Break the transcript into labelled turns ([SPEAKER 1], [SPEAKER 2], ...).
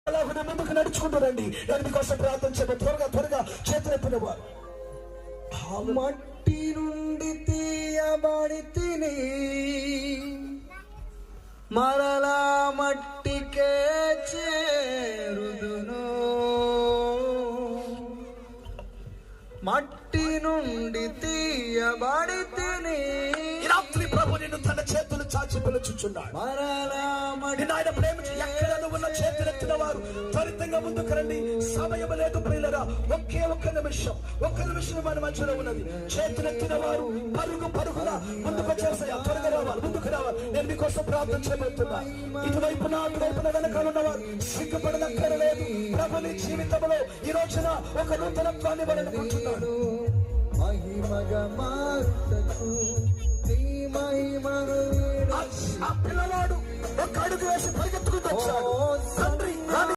[SPEAKER 1] అలాగే ముందుకు నడుచుకుంటారండి. నేను మీకోసం ప్రార్థన చేయబోతు. త్వరగా చేతులెత్తినవారు.
[SPEAKER 2] మట్టి నుండి తీయబడి తిని మరలా మట్టికే చేరుదును. మట్టి నుండి తీయబడి తిని
[SPEAKER 1] రాత్రి ప్రభు నిన్ను తన చేతులు చాచి పిలుచుచున్నాడు.
[SPEAKER 2] మరలా
[SPEAKER 1] ఆయన ప్రేమించి ఎక్కడ ఉన్న చేతులెత్తిన వారు త్వరితంగా ముందుకు రండి. సమయం లేదు ప్రియులరా. ఒక్క నిమిషం మన మధ్యలో ఉన్నది. చేతులెత్తిన వారు పరుగున ముందుకు వచ్చేసాయా. త్వరగా రావాలి, ముందుకు రావాలి. నేను మీకోసం ప్రార్థన చేయబోతున్నా. ఇటువైపున అటువైపున వెనకాల ఉన్నవారు సిగ్గుపడనక్కరలేదు. ప్రభుని జీవితంలో ఈ రోజున ఒక నూతనత్వాన్ని ఇవ్వాలనుకుంటున్నాడు.
[SPEAKER 2] మహిమగా మార్చకు నీ మహిమను
[SPEAKER 1] ఆ పిల్లవాడు ఒక అడుగు వేసి పరిగెత్తుకుంటూ వచ్చాడు. తండ్రి